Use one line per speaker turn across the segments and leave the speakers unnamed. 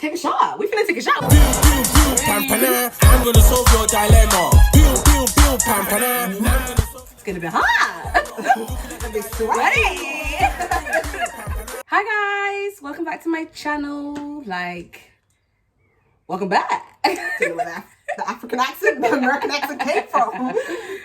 Take a shot. We finna take a shot.
Pampanna, I'm gonna solve your dilemma. Pampanna.
It's gonna be hot.
Gonna be sweaty.
Hi guys, welcome back to my channel. Welcome back.
Where the African accent, the American accent came from.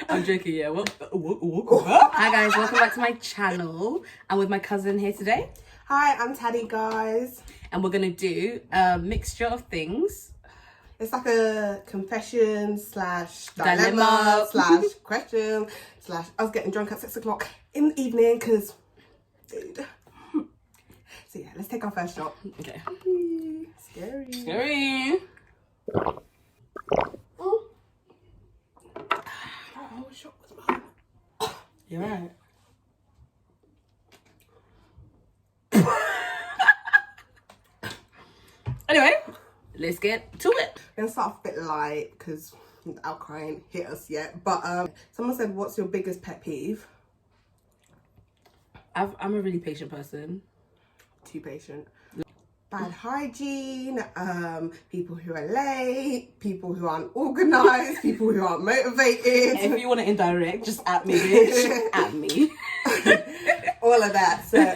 I'm joking, yeah. Hi guys, welcome back to my channel. I'm with my cousin here today.
Hi, I'm Tadi, guys.
And we're gonna do a mixture of things.
It's like a confession slash
Dilemma.
dilemma slash question slash us getting drunk at 6 o'clock in the evening because, dude. So yeah, let's take our first shot.
Okay.
Scary.
Scary.
Oh, shot was mine.
You're right. Anyway, let's get to it.
I'm gonna start off a bit light because the alcohol ain't hit us yet. But someone said, "What's your biggest pet peeve?"
I'm a really patient person.
Too patient. Bad hygiene, people who are late, people who aren't organised, people who aren't motivated.
If you want to indirect, just at me, bitch. At me.
All of that. So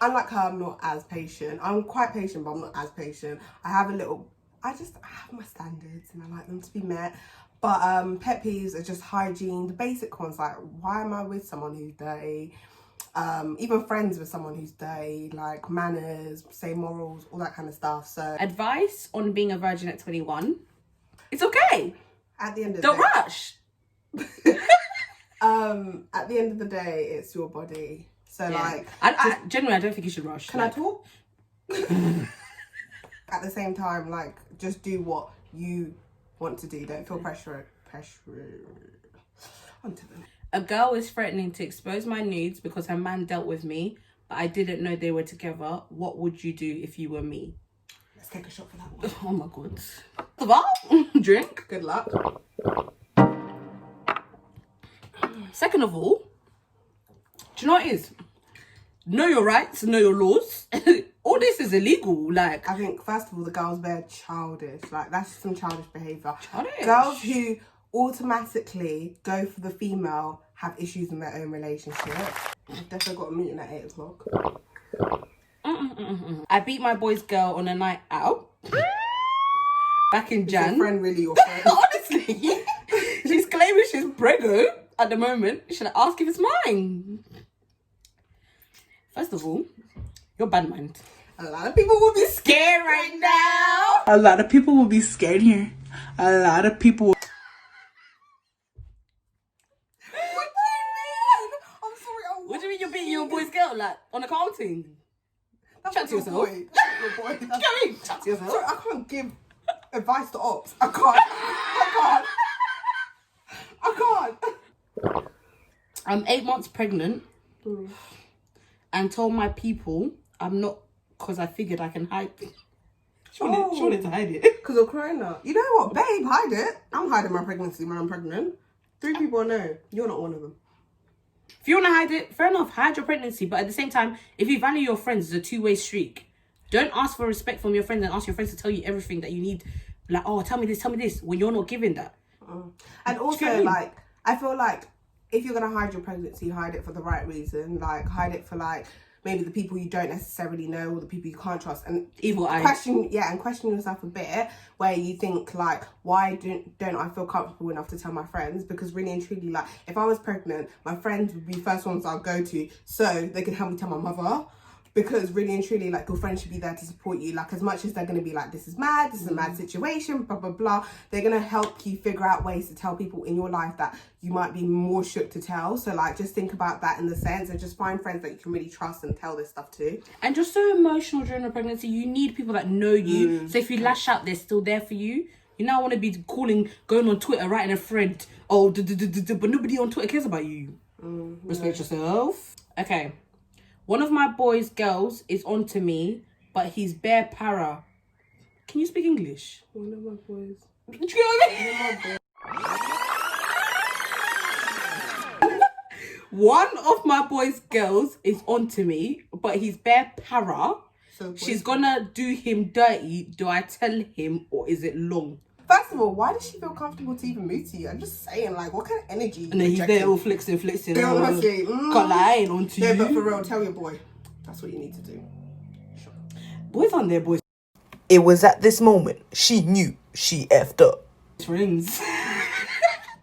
I'm like her, I'm not as patient. I'm quite patient, but I'm not as patient. I have my standards and I like them to be met. But pet peeves are just hygiene, the basic ones, like why am I with someone who's dirty? Even friends with someone who's dirty, like manners, say morals, all that kind of stuff. So
Advice on being a virgin at 21. It's okay.
at the end of the
Don't
day,
rush.
at the end of the day, it's your body. So
Yeah. I generally, I don't think you should rush.
Can I talk? At the same time, like, just do what you want to do. Don't feel pressure. Onto them.
A girl is threatening to expose my nudes because her man dealt with me, but I didn't know they were together. What would you do if you were me?
Let's take a shot for that one.
Oh my god. What? Drink.
Good luck.
Second of all, do you know what it is? Know your rights, know your laws. All this is illegal. Like,
I think, first of all, the girls, they're childish. Like, that's some childish behaviour.
Childish.
Girls who automatically go for the female have issues in their own relationship. I've definitely got a meeting at 8 o'clock.
I beat my boy's girl on a night out. Back in
Is your
Jan.
friend really your friend?
Honestly. She's claiming she's pregnant at the moment. Should I ask if it's mine? First of all, you're bad mind.
A lot of people will be scared right now.
A lot of people will be scared here. A lot of people.
What do you mean? I'm sorry.
What do you mean you're beating your boy's girl, like, on accounting?
That's
Chat
not
to
your
yourself.
boy. That's not your boy.
What do you mean? Chat to yourself.
Sorry, I can't give advice to ops. I can't.
I'm 8 months pregnant and told my people I'm not because I figured I can hide. She wanted to hide it.
Because you're crying out. You know what, babe? Hide it. I'm hiding my pregnancy when I'm pregnant. 3 people I know. You're not one of them.
If you want to hide it, fair enough, hide your pregnancy. But at the same time, if you value your friends, it's a two-way streak. Don't ask for respect from your friends and ask your friends to tell you everything that you need. Like, oh, tell me this, when you're not giving that.
And also, like, I feel like if you're going to hide your pregnancy, hide it for the right reason. Like, hide it for, like, maybe the people you don't necessarily know or the people you can't trust. And question yourself a bit where you think, like, why don't I feel comfortable enough to tell my friends? Because really and truly, like, if I was pregnant, my friends would be the first ones I'll go to so they can help me tell my mother. Because really and truly, like, your friends should be there to support you. Like, as much as they're going to be like, this is mad, this is a mad situation, blah, blah, blah. They're going to help you figure out ways to tell people in your life that you might be more shook to tell. So, like, just think about that in the sense and just find friends that you can really trust and tell this stuff to.
And you're so emotional during a pregnancy. You need people that know you. So if you lash out, they're still there for you. You now want to be going on Twitter, writing a thread. Oh, but nobody on Twitter cares about you. Respect yourself. Okay. One of my boys' girls is onto me, but he's bare para. Can you speak English?
One of my boys.
Do you get what I mean? One of my boys' girls is onto me, but he's bare para.
So
she's gonna do him dirty, do I tell him or is it long?
First of all, why does she feel comfortable to even move to you? I'm just saying, like, what kind of energy?
And then he's there all flexing.
Girl, honestly,
Can't lie, I ain't on to
no,
you.
but for real, tell your boy. That's what you need to do.
Boys on there, boys.
It was at this moment she knew she effed up.
Friends.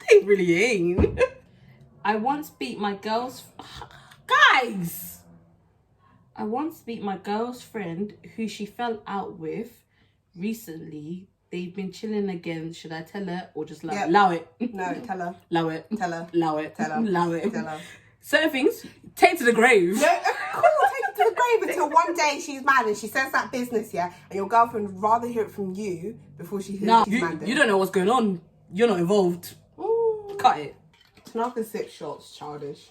They really ain't. I once beat my girl's... Guys! I once beat my girl's friend who she fell out with recently. They've been chilling again. Should I tell her or just allow it?
No, tell her.
Allow it.
Tell her.
Allow it.
Tell her.
Allow it.
Tell her.
Certain things, take to the grave.
No, cool, take it to the grave until one day she's mad and she says that business, yeah, and your girlfriend would rather hear it from you before she hears she's mad.
You don't know what's going on. You're not involved.
Ooh.
Cut it.
Tanaka 6 shots, childish.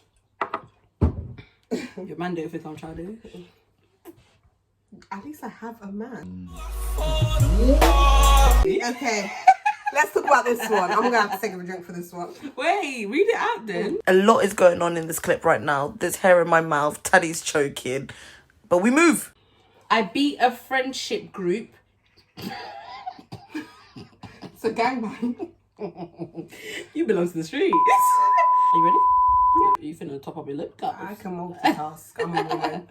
Your man don't think I'm childish.
At least I have a man. Okay, let's talk about this one. I'm gonna have to take a drink for this one.
Wait, read it out then.
A lot is going on in this clip right now. There's hair in my mouth, Taddy's choking. But we move.
I beat a friendship group.
It's a gangbang.
You belong to the streets. Are you ready? Yeah. You finna top up your lip, guys.
I can multitask. I'm a woman.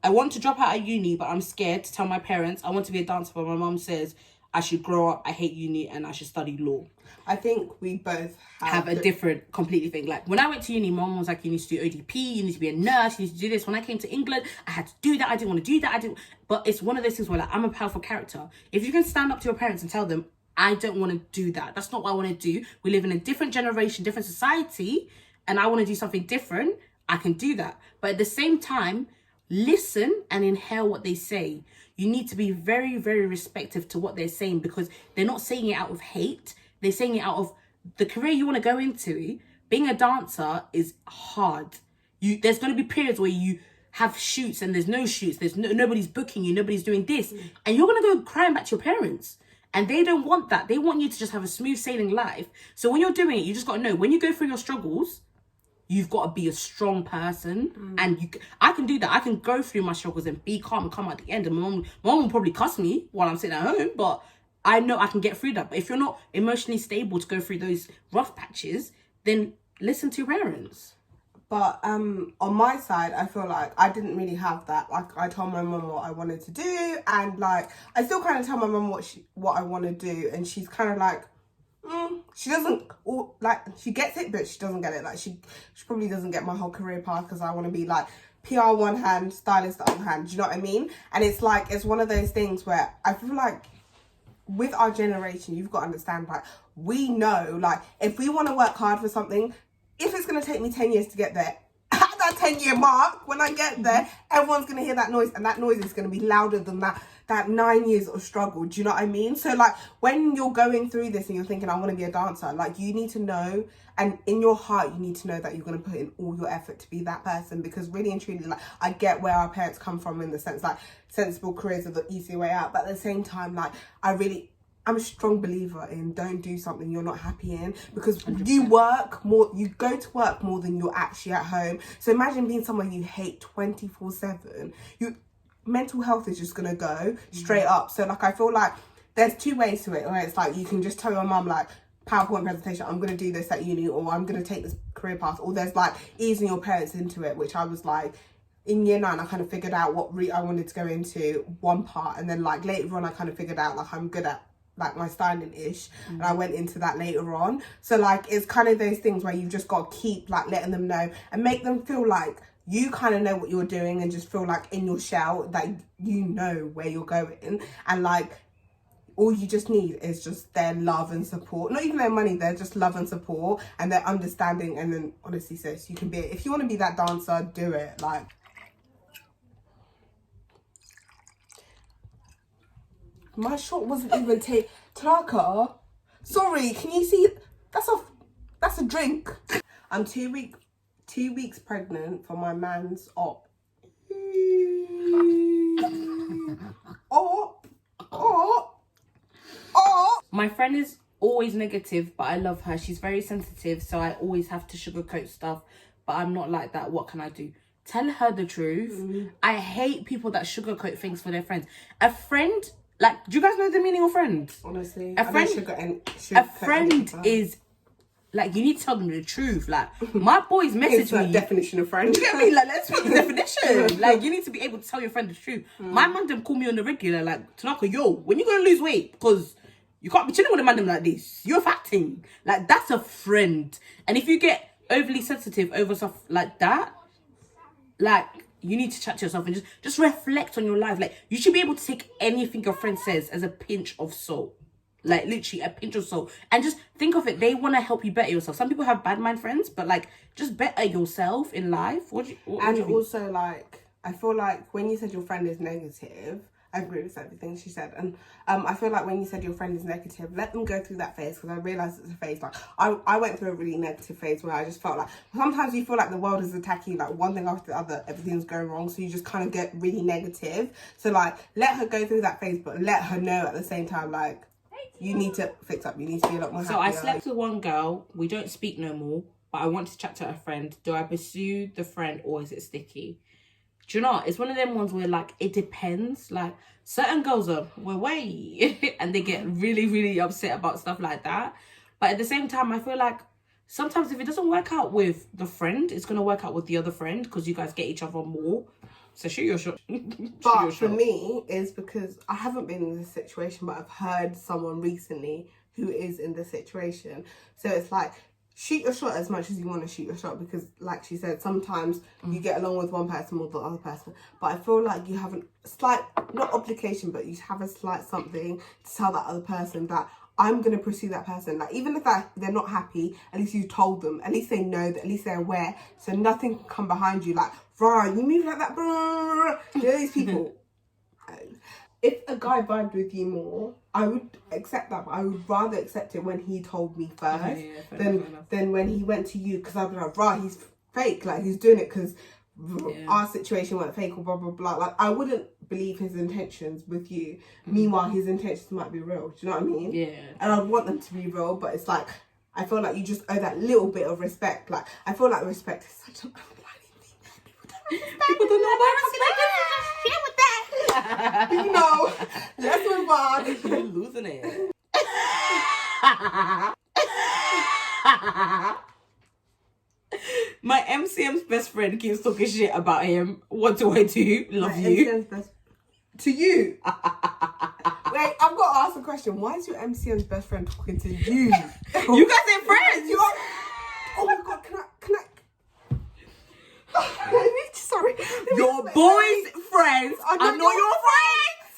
I want to drop out of uni, but I'm scared to tell my parents I want to be a dancer, but my mum says I should grow up, I hate uni, and I should study law.
I think we both
have a different, completely thing. Like, when I went to uni, my mum was like, you need to do ODP, you need to be a nurse, you need to do this. When I came to England, I had to do that. I didn't want to do that. But it's one of those things where, like, I'm a powerful character. If you can stand up to your parents and tell them, I don't want to do that. That's not what I want to do. We live in a different generation, different society, and I want to do something different. I can do that. But at the same time, listen and inhale what they say. You need to be very, very respectful to what they're saying, because they're not saying it out of hate. They're saying it out of the career you want to go into. Being a dancer is hard. There's going to be periods where you have shoots and there's no shoots. Nobody's booking you. Nobody's doing this. And you're going to go crying back to your parents. And they don't want that. They want you to just have a smooth sailing life. So when you're doing it, you just got to know, when you go through your struggles, you've got to be a strong person. And I can do that. I can go through my struggles and be calm and come at the end. And my mom will probably cuss me while I'm sitting at home, but I know I can get through that. But if you're not emotionally stable to go through those rough patches, then listen to your parents.
But on my side, I feel like I didn't really have that. Like, I told my mum what I wanted to do, and like I still kind of tell my mum what I want to do, and she's kind of like, she doesn't she gets it, but she doesn't get it. Like, she probably doesn't get my whole career path, because I want to be like PR one hand, stylist the other hand. Do you know what I mean? And it's like, it's one of those things where I feel like with our generation, you've got to understand, like, we know, like, if we want to work hard for something, if it's going to take me 10 years to get there, at that 10-year mark, when I get there, everyone's going to hear that noise, and that noise is going to be louder than that 9 years of struggle. Do you know what I mean? So, like, when you're going through this and you're thinking, I want to be a dancer, like, you need to know, and in your heart, you need to know that you're going to put in all your effort to be that person, because really and truly, like, I get where our parents come from in the sense, like, sensible careers are the easier way out, but at the same time, like, I'm a strong believer in don't do something you're not happy in, because 100%. You go to work more than you're actually at home. So imagine being someone you hate 24/7. Mental health is just gonna go straight up. So like, I feel like there's two ways to it, where it's like you can just tell your mum, like, PowerPoint presentation, I'm gonna do this at uni, or I'm gonna take this career path, or there's like easing your parents into it, which I was like, in year 9, I kind of figured out what route I wanted to go into, one part, and then like later on I kind of figured out like I'm good at like my styling-ish, and I went into that later on. So like, it's kind of those things where you've just got to keep like letting them know and make them feel like you kind of know what you're doing, and just feel like in your shell that you know where you're going, and like all you just need is just their love and support. Not even their money, they're just love and support and their understanding. And then honestly, sis, you can be, if you want to be that dancer, do it. Like, my shot wasn't even Tanaka, sorry, can you see? That's a drink. I'm 2 weeks pregnant for my man's op.
My friend is always negative, but I love her. She's very sensitive, so I always have to sugarcoat stuff. But I'm not like that. What can I do? tell her the truth. I hate people that sugarcoat things for their friends. A friend, like, do you guys know the meaning of friend?
Honestly,
a friend is like, you need to tell them the truth. Like, my boys message me.
Definition of friend.
You get me? Like, let's read the definition. Like, you need to be able to tell your friend the truth. My man them call me on the regular, like, Tanaka, yo, when you gonna lose weight? Because you can't be chilling with a man them like this. You're fatting. Like, that's a friend. And if you get overly sensitive over stuff like that, like, you need to chat to yourself and just reflect on your life. Like, you should be able to take anything your friend says as a pinch of salt. Like, literally a pinch of salt. And just think of it, they want to help you better yourself. Some people have bad mind friends, but, like, just better yourself in life. What do you
also, like, I feel like when you said your friend is negative, I agree with everything she said. And I feel like when you said your friend is negative, let them go through that phase, because I realised it's a phase. Like, I went through a really negative phase where I just felt like, sometimes you feel like the world is attacking you, like one thing after the other, everything's going wrong, so you just kind of get really negative. So, like, let her go through that phase, but let her know at the same time, like, you need to fix up. You need to be a lot more happier.
So I slept with one girl. We don't speak no more, but I want to chat to her friend. Do I pursue the friend or is it sticky? Do you know what? It's one of them ones where, like, it depends. Like, certain girls are way and they get really, really upset about stuff like that. But at the same time, I feel like sometimes if it doesn't work out with the friend, it's going to work out with the other friend because you guys get each other more. So shoot your shot.
But for me, is because I haven't been in this situation, but I've heard someone recently who is in this situation. So it's like, shoot your shot as much as you want to shoot your shot, because, like she said, sometimes you get along with one person or the other person. But I feel like you have a slight, not obligation, but you have a slight something to tell that other person that I'm going to pursue that person. Like, even if they're not happy, at least you told them. At least they know that, at least they're aware. So nothing can come behind you like, right, you move like that, brr. You know these people. If a guy vibed with you more, I would accept that, but I would rather accept it when he told me first than when he went to you, because I'd be like, right, he's fake. Like, he's doing it because our situation went fake or blah, blah, blah. Like, I wouldn't believe his intentions with you. Meanwhile, his intentions might be real. Do you know what I mean? Yeah. And I'd want them to be real, but it's like, I feel like you just owe that little bit of respect. Like, I feel like respect is such an underlying thing. People don't know about respect. Shit with that. You know, let's move on.
You're losing it. My MCM's best friend keeps talking shit about him. What do I do? Love you.
To you. Wait, I've got to ask a question. Why is your MCM's best friend talking to you?
You guys ain't friends.
Oh my god, can I? Sorry.
Your boys' friends are not your friends.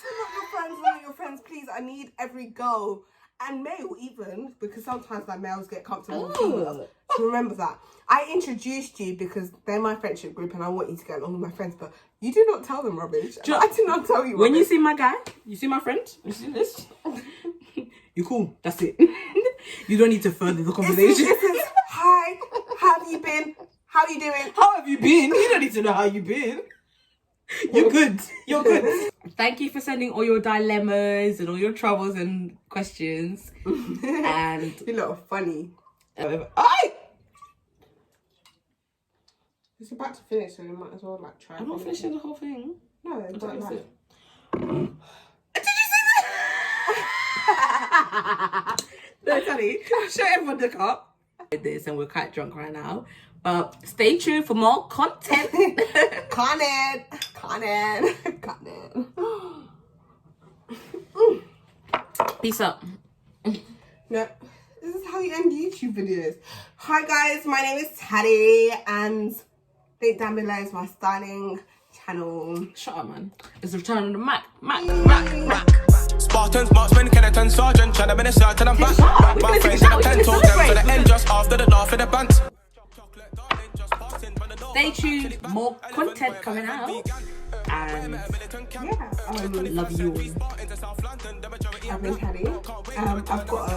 Not your friends. Please, I need every girl and male even, because sometimes like males get comfortable with females. So remember that. I introduced you because they're my friendship group and I want you to get along with my friends, but you do not tell them rubbish. I did not tell you rubbish.
When you see my guy, you see my friend, you see this, you cool. That's it. You don't need to further the conversation.
This is, hi, how have you been? How are you doing?
How have you been? You don't need to know how you've been. You're good. You're good. Thank you for sending all your dilemmas and all your troubles and questions. And
you look funny. It's about to finish, so you might as well like try.
I'm not finishing the whole thing.
No, but like.
Did you see that? No, Tadi, show everyone the cup. This, and we're quite drunk right now. But stay tuned for more content.
Content.
Peace out.
No, this is how you end YouTube videos. Hi guys, my name is Tadi, and link down below is my styling channel.
Shut up, man. It's the return of the Mac.
Spartans, marksmen, Kenneton, sergeant, trying to minister till I'm back. Back by friends and I'm 10 told them to the end just after the laugh of the band.
Stay tuned, more content coming out. And yeah, love you all.
I've been Tadi. I've got a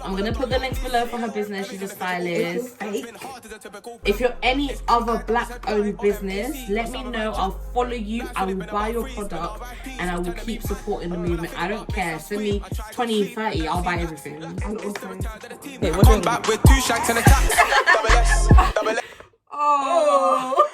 I'm gonna put the links below for her business. She's a stylist. If you're any other black owned business, let me know. I'll follow you. I will buy your product and I will keep supporting the movement. I don't care. Send me 20, 30. I'll buy everything.
and also
Come back with 2 shanks and a tap.
Oh.